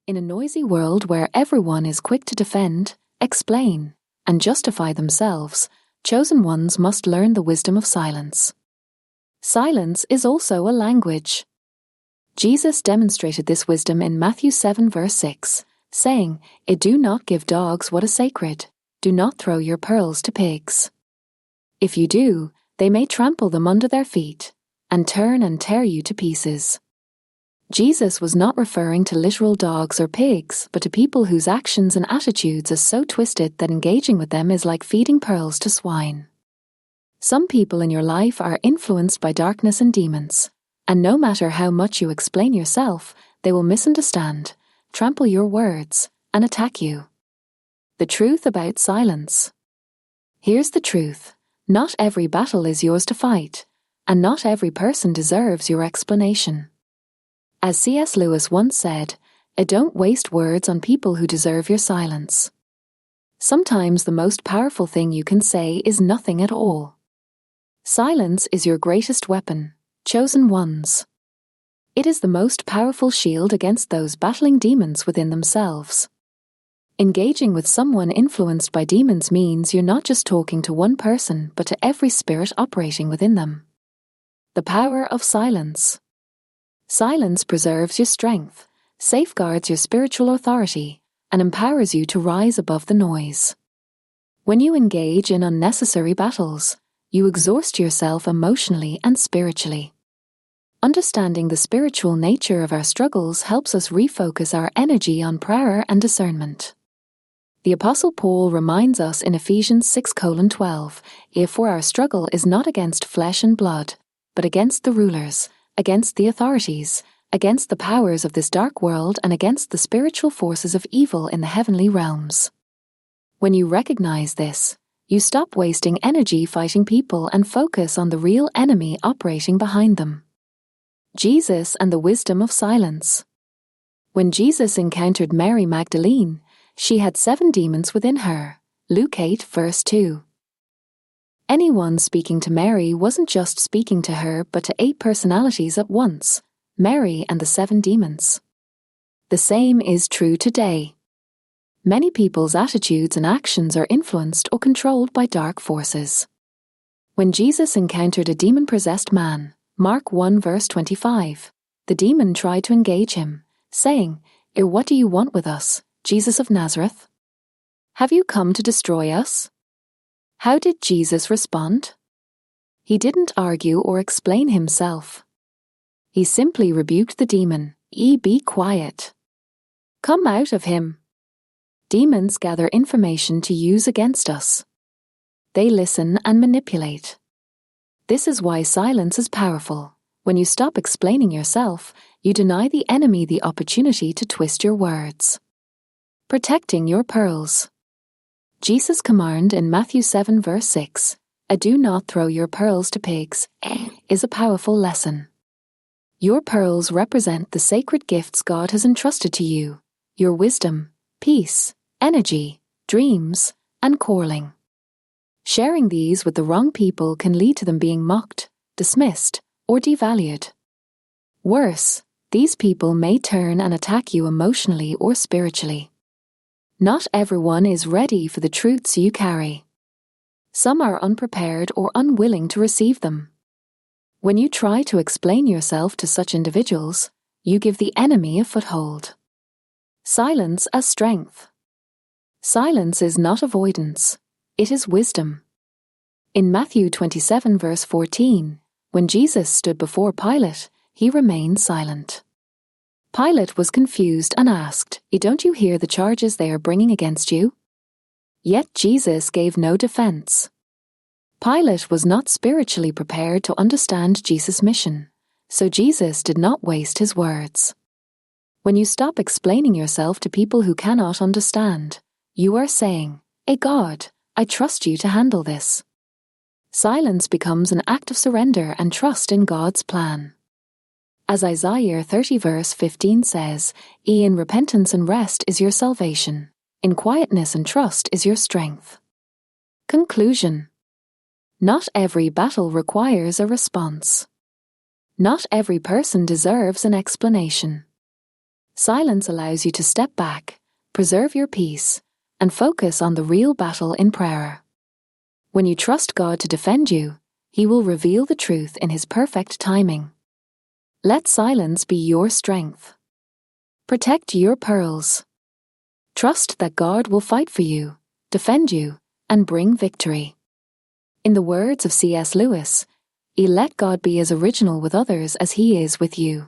In a noisy world where everyone is quick to defend, explain, and justify themselves, chosen ones must learn the wisdom of silence. Silence is also a language. Jesus demonstrated this wisdom in Matthew 7 verse 6, saying, "Do not give dogs what is sacred. Do not throw your pearls to pigs. If you do, they may trample them under their feet, and turn and tear you to pieces." Jesus was not referring to literal dogs or pigs, but to people whose actions and attitudes are so twisted that engaging with them is like feeding pearls to swine. Some people in your life are influenced by darkness and demons, and no matter how much you explain yourself, they will misunderstand, trample your words, and attack you. The truth about silence. Here's the truth. Not every battle is yours to fight, and not every person deserves your explanation. As C.S. Lewis once said, "Don't waste words on people who deserve your silence." Sometimes the most powerful thing you can say is nothing at all. Silence is your greatest weapon, chosen ones. It is the most powerful shield against those battling demons within themselves. Engaging with someone influenced by demons means you're not just talking to one person, but to every spirit operating within them. The power of silence. Silence preserves your strength, safeguards your spiritual authority, and empowers you to rise above the noise. When you engage in unnecessary battles, you exhaust yourself emotionally and spiritually. Understanding the spiritual nature of our struggles helps us refocus our energy on prayer and discernment. The Apostle Paul reminds us in Ephesians 6:12, "For our struggle is not against flesh and blood, but against the rulers, against the authorities, against the powers of this dark world, and against the spiritual forces of evil in the heavenly realms." When you recognize this, you stop wasting energy fighting people and focus on the real enemy operating behind them. Jesus and the wisdom of silence. When Jesus encountered Mary Magdalene, she had 7 demons within her. Luke 8 verse 2. Anyone speaking to Mary wasn't just speaking to her, but to 8 personalities at once, Mary and the 7 demons. The same is true today. Many people's attitudes and actions are influenced or controlled by dark forces. When Jesus encountered a demon-possessed man, Mark 1 verse 25, the demon tried to engage him, saying, "What do you want with us, Jesus of Nazareth? Have you come to destroy us?" How did Jesus respond? He didn't argue or explain himself. He simply rebuked the demon, "Be quiet. Come out of him." Demons gather information to use against us. They listen and manipulate. This is why silence is powerful. When you stop explaining yourself, you deny the enemy the opportunity to twist your words. Protecting your pearls. Jesus' command in Matthew 7 verse 6, "Do not throw your pearls to pigs," is a powerful lesson. Your pearls represent the sacred gifts God has entrusted to you, your wisdom, peace, energy, dreams, and calling. Sharing these with the wrong people can lead to them being mocked, dismissed, or devalued. Worse, these people may turn and attack you emotionally or spiritually. Not everyone is ready for the truths you carry. Some are unprepared or unwilling to receive them. When you try to explain yourself to such individuals, you give the enemy a foothold. Silence as strength. Silence is not avoidance, it is wisdom. In Matthew 27 verse 14, when Jesus stood before Pilate, he remained silent. Pilate was confused and asked, "Don't you hear the charges they are bringing against you?" Yet Jesus gave no defense. Pilate was not spiritually prepared to understand Jesus' mission, so Jesus did not waste his words. When you stop explaining yourself to people who cannot understand, you are saying, God, I trust you to handle this." Silence becomes an act of surrender and trust in God's plan. As Isaiah 30 verse 15 says, "In repentance and rest is your salvation. In quietness and trust is your strength." Conclusion. Not every battle requires a response. Not every person deserves an explanation. Silence allows you to step back, preserve your peace, and focus on the real battle in prayer. When you trust God to defend you, He will reveal the truth in His perfect timing. Let silence be your strength. Protect your pearls. Trust that God will fight for you, defend you, and bring victory. In the words of C.S. Lewis, let God be as original with others as He is with you.